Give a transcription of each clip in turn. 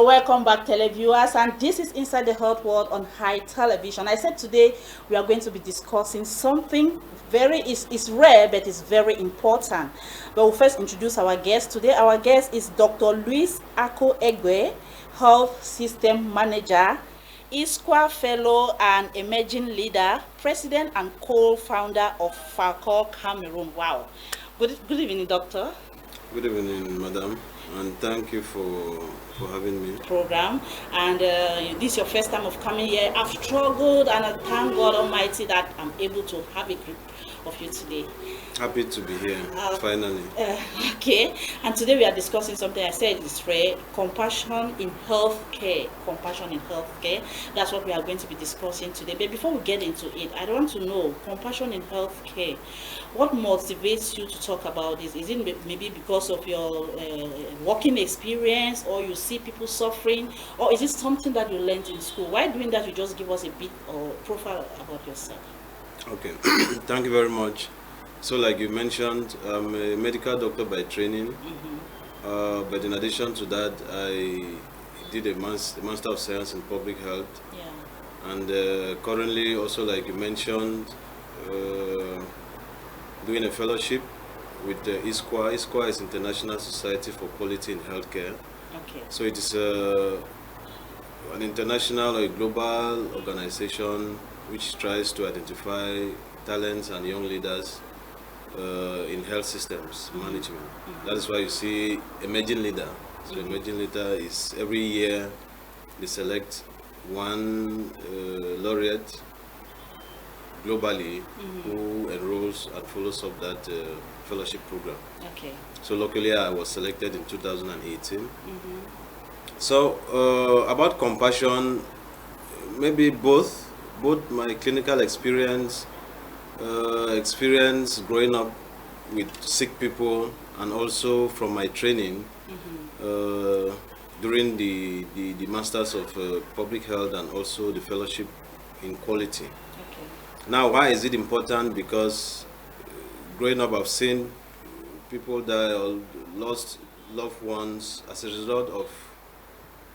Welcome back, televiewers, and this is Inside the Health World on High Television. I said today we are going to be discussing something it's rare, but it's very important. But we'll first introduce our guest. Today, our guest is Dr. ISQua, Health System Manager, ISQua Fellow and Emerging Leader, President and co-founder of FALCOH Cameroon. Wow. Good evening, Doctor. Good evening, madam, and thank you for having me. Program, and this is your first time of coming here. I've struggled, and I thank God Almighty that I'm able to have a group of you today. Happy to be here, finally. Okay, and today we are discussing something I said is rare: compassion in healthcare. Compassion in healthcare. That's what we are going to be discussing today. But before we get into it, I want to know compassion in healthcare. What motivates you to talk about this? Is it maybe because of your working experience, or you see people suffering, or is it something that you learned in school? Why doing that? You just give us a bit or profile about yourself. Okay, thank you very much. So, like you mentioned, I'm a medical doctor by training, but in addition to that, I did a Master of Science in Public Health, and currently also, like you mentioned, doing a fellowship with the ISQua. ISQua is International Society for Quality in Healthcare. Okay. So it is an international or a global organization which tries to identify talents and young leaders in health systems management. That is why you see Emerging Leader. So Emerging Leader is every year they select one laureate globally who enrolls and follows up that fellowship program. Okay. So luckily I was selected in 2018. So about compassion, maybe both my clinical experience growing up with sick people, and also from my training during the Masters of Public Health and also the fellowship in quality. Okay. Now, why is it important? Because growing up I've seen people die or lost loved ones as a result of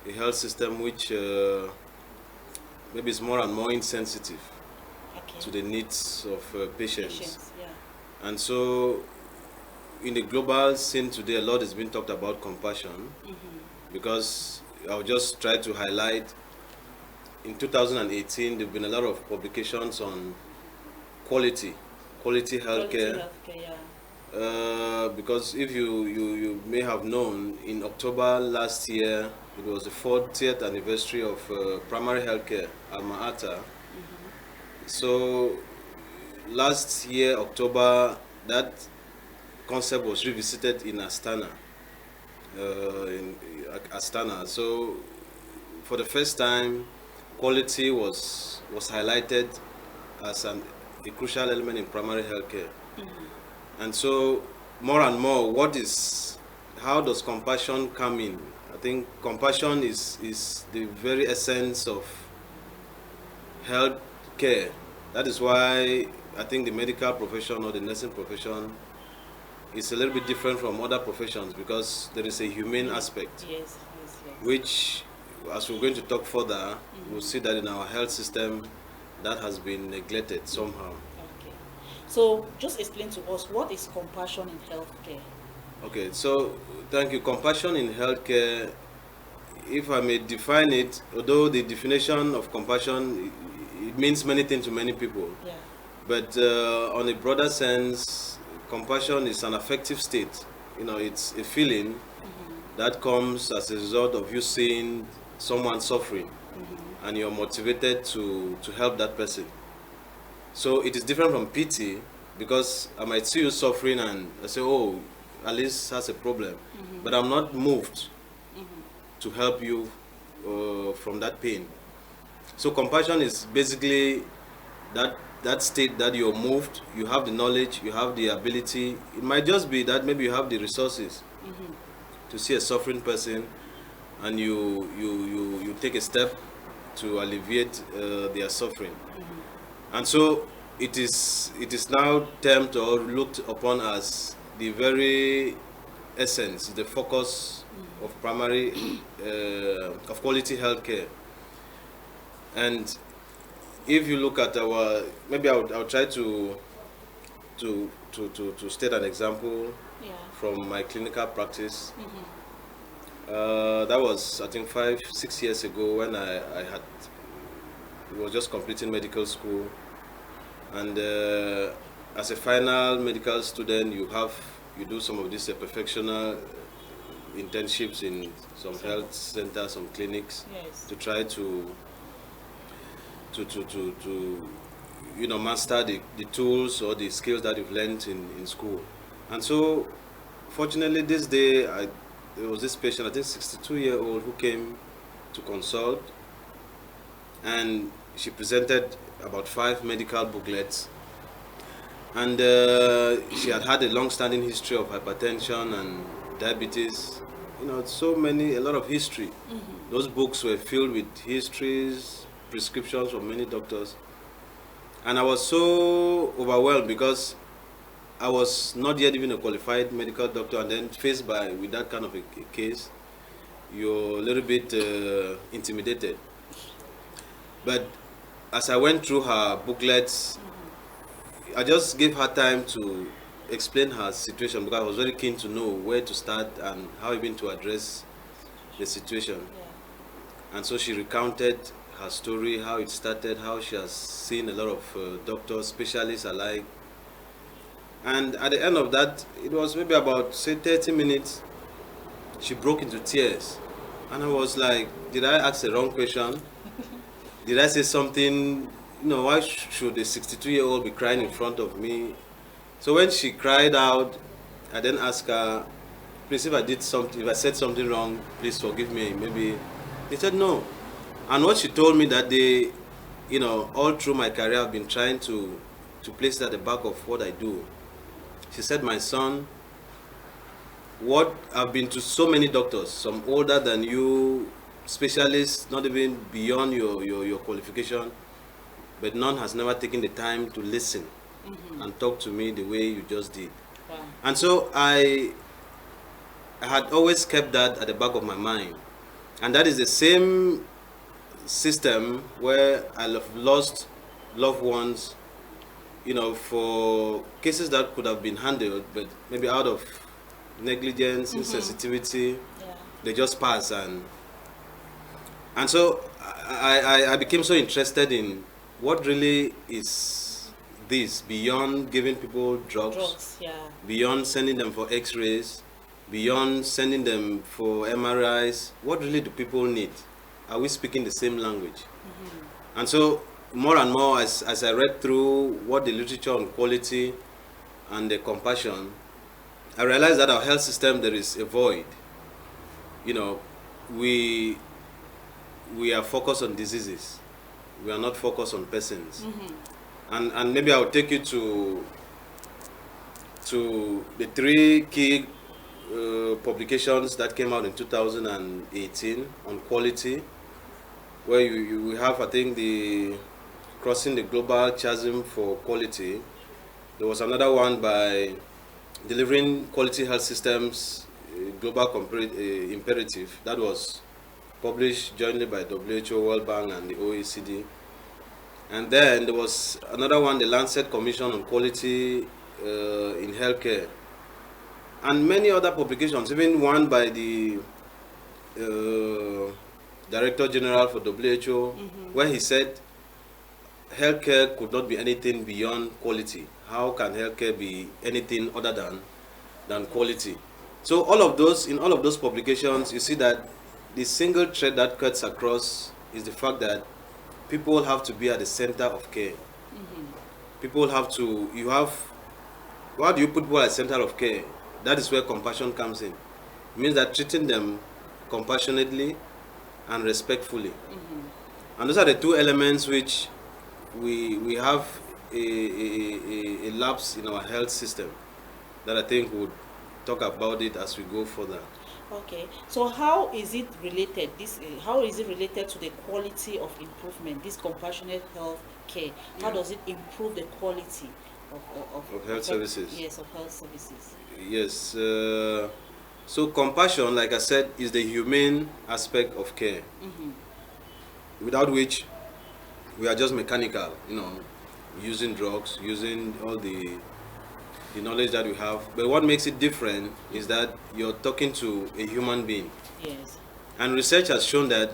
a health system which maybe is more and more insensitive to the needs of patients. And so in the global scene today, a lot is being talked about compassion, because I'll just try to highlight, in 2018 there have been a lot of publications on quality healthcare. Because if you may have known, in October last year, it was the 40th anniversary of primary healthcare, Alma Ata. So last year, October, that concept was revisited in Astana. So for the first time, quality was highlighted as a crucial element in primary healthcare. And so more and more, how does compassion come in? I think compassion is the very essence of health care. That is why I think the medical profession or the nursing profession is a little bit different from other professions, because there is a humane aspect. Yes. Which, as we're going to talk further, we'll see that in our health system that has been neglected somehow. Okay. So just explain to us, what is compassion in healthcare? Okay, so thank you. Compassion in healthcare, if I may define it, although the definition of compassion, it means many things to many people. Yeah. But on a broader sense, compassion is an affective state. It's a feeling that comes as a result of you seeing someone suffering, and you're motivated to help that person. So it is different from pity, because I might see you suffering and I say, oh, Alice has a problem, but I'm not moved to help you from that pain. So compassion is basically that state that you're moved, you have the knowledge, you have the ability. It might just be that maybe you have the resources to see a suffering person, and you take a step to alleviate their suffering. And so it is now termed or looked upon as the very essence, the focus of primary, of quality healthcare. And if you look at our, maybe I'll try to state an example from my clinical practice. That was, I think, 5-6 years ago when I was just completing medical school, and as a final medical student, you do some of these professional internships in some health centers, some clinics, to try to master the tools or the skills that you've learned in school. And so fortunately this day there was this patient, I think 62-year-old, who came to consult, and she presented about 5 medical booklets, and she had a long-standing history of hypertension and diabetes, a lot of history. Those books were filled with histories, prescriptions from many doctors, and I was so overwhelmed because I was not yet even a qualified medical doctor, and then faced with that kind of a case, you're a little bit intimidated. But as I went through her booklets, I just gave her time to explain her situation, because I was very keen to know where to start and how even to address the situation. And so she recounted her story, how it started, how she has seen a lot of doctors, specialists alike. And at the end of that, it was maybe about, say, 30 minutes, she broke into tears. And I was like, did I ask the wrong question? Did I say something? Why should a 62-year-old be crying in front of me? So when she cried out, I then asked her, please, if I said something wrong, please forgive me. Maybe. They said no. And what she told me that day, all through my career, I've been trying to place it at the back of what I do. She said, my son, I've been to so many doctors, some older than you, specialists, not even beyond your qualification, but none has never taken the time to listen and talk to me the way you just did. Wow. And so I had always kept that at the back of my mind. And that is the same system where I have lost loved ones, for cases that could have been handled, but maybe out of negligence, insensitivity, they just pass. And so I became so interested in what really is this, beyond giving people drugs, beyond sending them for x-rays, beyond sending them for MRIs. What really do people need? Are we speaking the same language? And so more and more, as I read through what the literature on quality and the compassion, I realized that our health system, there is a void. We are focused on diseases. We are not focused on persons. And maybe I'll take you to the 3 key publications that came out in 2018 on quality, where we have, I think, the Crossing the Global Chasm for Quality. There was another one by Delivering Quality Health Systems, Global Imperative, that was published jointly by WHO, World Bank, and the OECD. And then there was another one, the Lancet Commission on Quality in Healthcare, and many other publications, even one by the Director General for WHO, where he said healthcare could not be anything beyond quality. How can healthcare be anything other than quality? So in all of those publications, you see that the single thread that cuts across is the fact that people have to be at the center of care. People have to, how do you put people at the center of care? That is where compassion comes in. It means that treating them compassionately and respectfully. And those are the 2 elements which we have a lapse in our health system that I think would talk about it as we go further. Okay, so how is it related? How is it related to the quality of improvement? This compassionate health care. How does it improve the quality of health services? Yes, of health services. Yes. So compassion, like I said, is the humane aspect of care, without which we are just mechanical, using drugs, using all the knowledge that we have. But what makes it different is that you're talking to a human being. Yes. And research has shown that,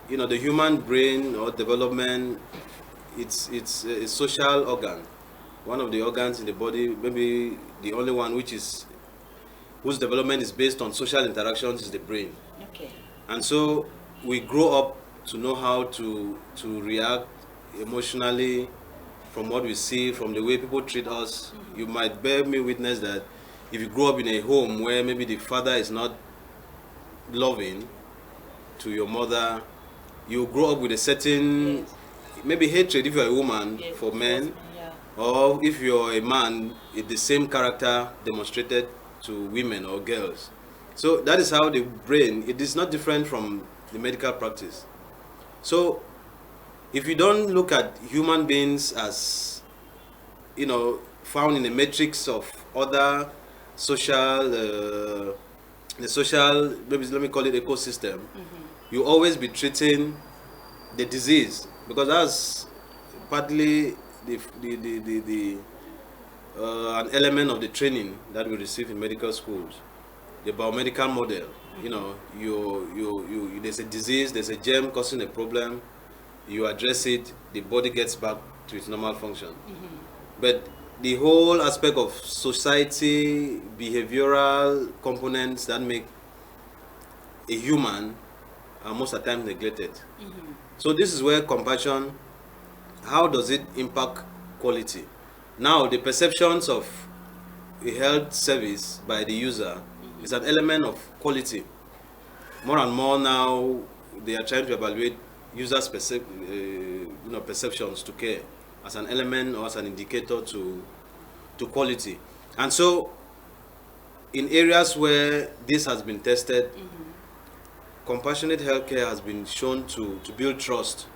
the human brain or development, it's a social organ. One of the organs in the body, maybe the only one whose development is based on social interactions, is the brain. Okay. And so we grow up to know how to react emotionally from what we see, from the way people treat us. You might bear me witness that if you grow up in a home where maybe the father is not loving to your mother, you grow up with a certain, Yes. maybe hatred if you're a woman, Yes, for men, yeah. or if you're a man, it's the same character demonstrated to women or girls. So that is how the brain, it is not different from the medical practice. So if you don't look at human beings as, found in a matrix of other social, the social, maybe let me call it ecosystem, you always be treating the disease, because that's partly an element of the training that we receive in medical schools, the biomedical model. There's a disease, there's a germ causing a problem, you address it, the body gets back to its normal function. But the whole aspect of society, behavioral components that make a human are most of the time neglected. So this is where compassion, how does it impact quality? Now, the perceptions of a health service by the user is an element of quality. More and more now, they are trying to evaluate users' perceptions to care as an element or as an indicator to quality. And so, in areas where this has been tested, compassionate healthcare has been shown to build trust